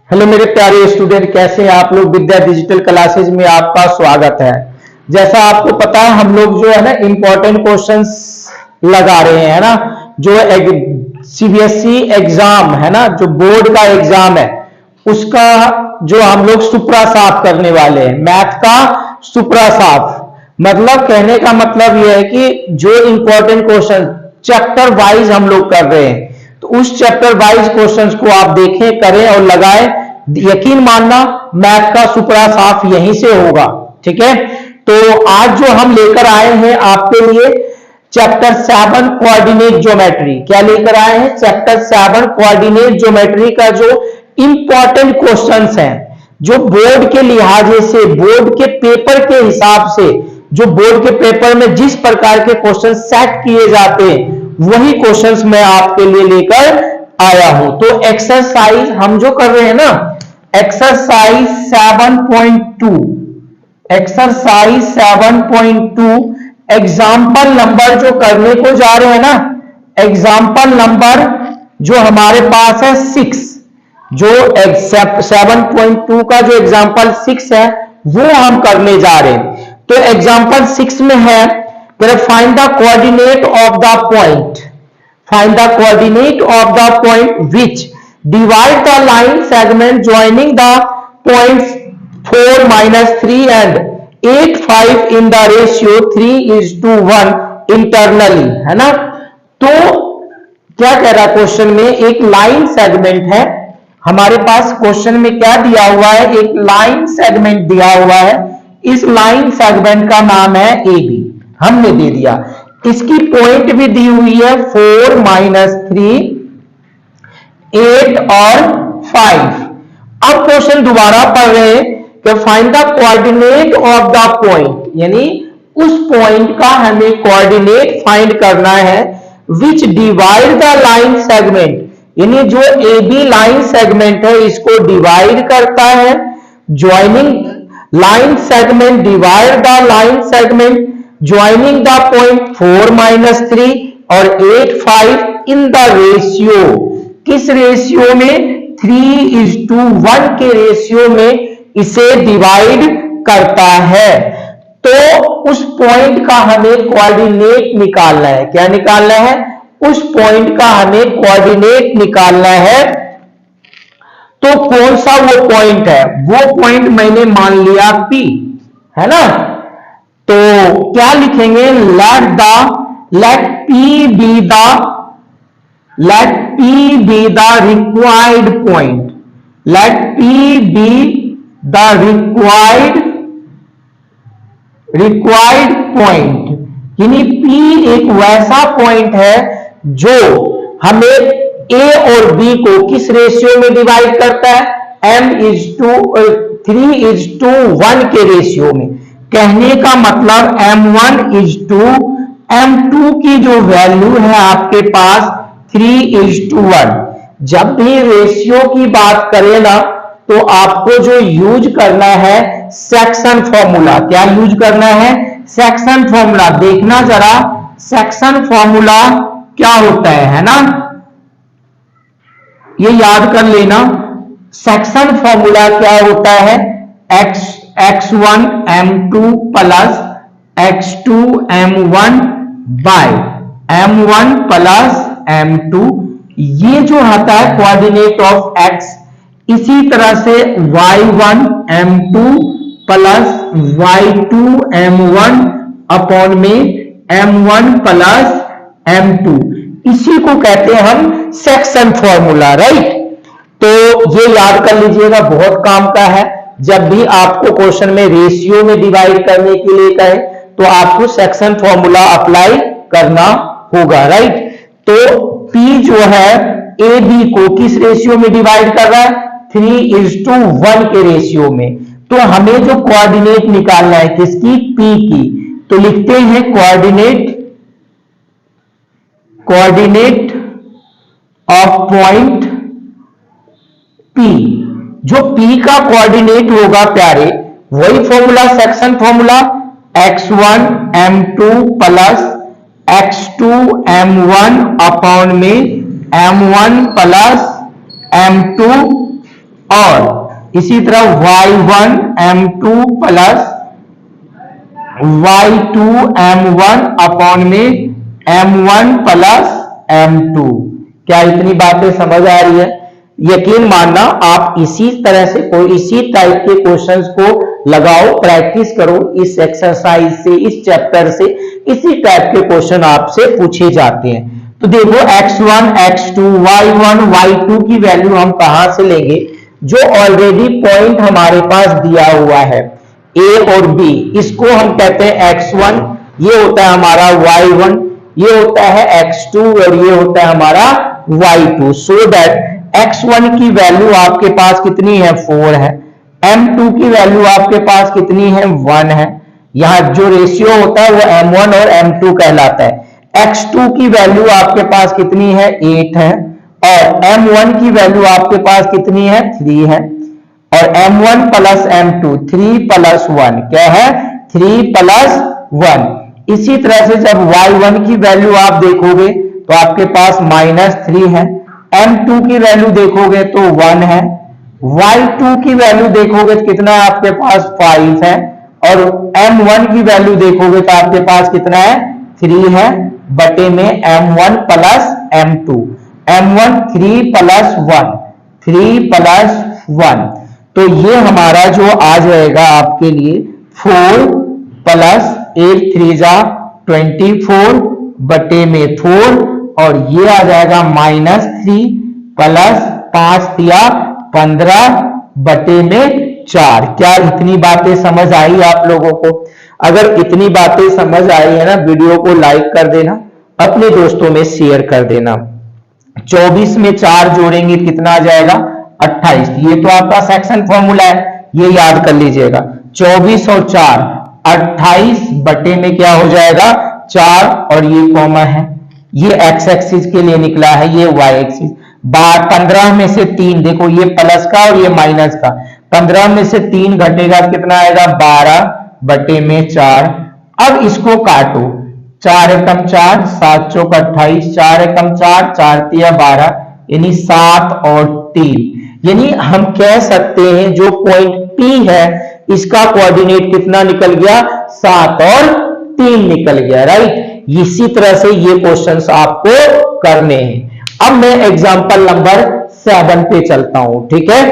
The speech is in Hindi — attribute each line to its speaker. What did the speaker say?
Speaker 1: हेलो मेरे प्यारे स्टूडेंट, कैसे हैं आप लोग। विद्या डिजिटल क्लासेज में आपका स्वागत है। जैसा आपको पता है हम लोग जो है ना इम्पोर्टेंट क्वेश्चंस लगा रहे हैं ना, जो सीबीएसई एग्जाम है ना, जो बोर्ड का एग्जाम है उसका जो हम लोग सुपरा साफ करने वाले हैं। मैथ का सुपरा साफ मतलब कहने का मतलब यह है कि जो इंपॉर्टेंट क्वेश्चन चैप्टर वाइज हम लोग कर रहे हैं, तो उस चैप्टर वाइज क्वेश्चंस को आप देखें, करें और लगाएं। यकीन मानना मैथ का सुपरा साफ यहीं से होगा। ठीक है, तो आज जो हम लेकर आए हैं आपके लिए चैप्टर 7 कोऑर्डिनेट ज्योमेट्री। क्या लेकर आए हैं? चैप्टर 7 कोऑर्डिनेट ज्योमेट्री का जो इंपॉर्टेंट क्वेश्चंस हैं, जो बोर्ड के लिहाजे से, बोर्ड के पेपर के हिसाब से, जो बोर्ड के पेपर में जिस प्रकार के क्वेश्चन सेट किए जाते हैं वही क्वेश्चंस मैं आपके लिए लेकर आया हूं। तो एक्सरसाइज हम जो कर रहे हैं ना, एक्सरसाइज 7.2, एक्सरसाइज 7.2 एग्जाम्पल नंबर जो करने को जा रहे हैं ना, एग्जाम्पल नंबर जो हमारे पास है 6, जो 7.2 का जो एग्जाम्पल 6 है वो हम करने जा रहे हैं। तो एग्जाम्पल 6 में है, find the coordinate of the point, find the coordinate of the point which divide the line segment joining the points 4, -3 and 8, 5 in the ratio 3:1 internally, है ना। तो क्या कह रहा है क्वेश्चन में, एक लाइन सेगमेंट है हमारे पास। क्वेश्चन में क्या दिया हुआ है, एक लाइन सेगमेंट दिया हुआ है। इस लाइन सेगमेंट का नाम है ए बी, हमने दे दिया। इसकी पॉइंट भी दी हुई है 4, -3, 8 और 5। अब क्वेश्चन दोबारा पढ़ रहे हैं कि find the coordinate of the point, यानी उस पॉइंट का हमें कोऑर्डिनेट फाइंड करना है विच डिवाइड द लाइन सेगमेंट, यानी जो ए बी लाइन सेगमेंट है इसको डिवाइड करता है। Joining line segment divide the line segment joining the point 4, -3 और 8, 5 इन द रेशियो, किस रेशियो में? 3:1 के रेशियो में इसे डिवाइड करता है। तो उस पॉइंट का हमें कोऑर्डिनेट निकालना है। क्या निकालना है? उस पॉइंट का हमें कोऑर्डिनेट निकालना है। तो कौन सा वो पॉइंट है? वो पॉइंट मैंने मान लिया P, है ना। तो क्या लिखेंगे? Let P be the required point, let P be the required point, यानी P एक वैसा पॉइंट है जो हमें A और B को किस रेशियो में डिवाइड करता है? 3:1 के रेशियो में। कहने का मतलब M1:M2 की जो वैल्यू है आपके पास 3:1। जब भी रेशियो की बात करें ना, तो आपको जो यूज करना है सेक्शन फॉर्मूला। क्या यूज करना है? Section formula. देखना जरा सेक्शन फॉर्मूला क्या होता है ना, ये याद कर लेना। सेक्शन फॉर्मूला क्या होता है? x1 m2 plus x2 m1 bye m1 plus m2, ये जो आता है कोऑर्डिनेट ऑफ x। इसी तरह से y1 m2 plus y2 m1 upon में m1 प्लस m2, इसी को कहते हैं हम सेक्शन फॉर्मूला, राइट। तो ये याद कर लीजिएगा, बहुत काम का है। जब भी आपको क्वेश्चन में रेशियो में डिवाइड करने के लिए कहे तो आपको सेक्शन फॉर्मूला अप्लाई करना होगा, राइट। तो P जो है ए बी को किस रेशियो में डिवाइड कर रहा है? 3:1 के रेशियो में। तो हमें जो कोऑर्डिनेट निकालना है किसकी? P की। तो लिखते हैं कोऑर्डिनेट ऑफ पॉइंट P। जो P का कोऑर्डिनेट होगा प्यारे, वही formula, section formula, x1 m2 plus x2 m1 upon में m1 प्लस m2 और इसी तरह y1 m2 plus y2 m1 upon में m1 प्लस m2। क्या इतनी बातें समझ आ रही है? यकीन मानना, आप इसी तरह से कोई इसी टाइप के क्वेश्चंस को लगाओ, प्रैक्टिस करो इस एक्सरसाइज से, इस चैप्टर से इसी टाइप के क्वेश्चन आपसे पूछे जाते हैं। तो देखो x1 x2 y1 y2 की वैल्यू हम कहां से लेंगे? जो ऑलरेडी पॉइंट हमारे पास दिया हुआ है a और b, इसको हम कहते हैं x1, ये होता है हमारा y1, ये होता है x2 और ये होता है हमारा y2। सो दैट x1 की वैल्यू आपके पास कितनी है? 4 है। m2 की वैल्यू आपके पास कितनी है? 1 है। यहां जो रेशियो होता है वो m1 और m2 कहलाता है। x2 की वैल्यू आपके पास कितनी है? 8 है। और m1 की वैल्यू आपके पास कितनी है? 3 है। और m1 प्लस m2, 3 प्लस 1 क्या है? 3 प्लस 1। इसी तरह से जब y1 की वैल्यू आप देखोगे तो आपके पास -3 है। m2 की वैल्यू देखोगे तो 1 है। y2 की वैल्यू देखोगे तो कितना है आपके पास? 5 है। और m1 की वैल्यू देखोगे तो आपके पास कितना है? 3 है बटे में m1 plus m2। m1 3 plus 1, 3 plus 1, तो ये हमारा जो आ जाएगा आपके लिए 4 प्लस 8 3 जा 24 बटे में 4, और ये आ जाएगा -3 प्लस 5 दिया 15 बटे में 4। क्या इतनी बातें समझ आई आप लोगों को? अगर इतनी बातें समझ आई है ना, वीडियो को लाइक कर देना, अपने दोस्तों में शेयर कर देना। 24 में 4 जोड़ेंगे कितना आ जाएगा? 28। ये तो आपका सेक्शन फॉर्मूला है, ये याद कर लीजिएगा। 24 और 4 28 बटे में क्या हो जाएगा? 4, और ये कॉमन है, ये x एक्सिस के लिए निकला है, ये y एक्सिस। 15 में से 3, देखो ये प्लस का और ये माइनस का, 15 में से 3 घटेगा कितना आएगा? 12 बटे में 4। अब इसको काटो, 4 एकम 4, 7 चौक 28, 4 एकम 4, 4 तिया 12, यानी 7 और 3। यानी हम कह सकते हैं जो पॉइंट P है इसका कोऑर्डिनेट कितना निकल गया? 7 और 3 निकल गया, राइट। इसी तरह से ये क्वेश्चंस आपको करने हैं। अब मैं एग्जांपल नंबर 7 पे चलता हूं, ठीक है।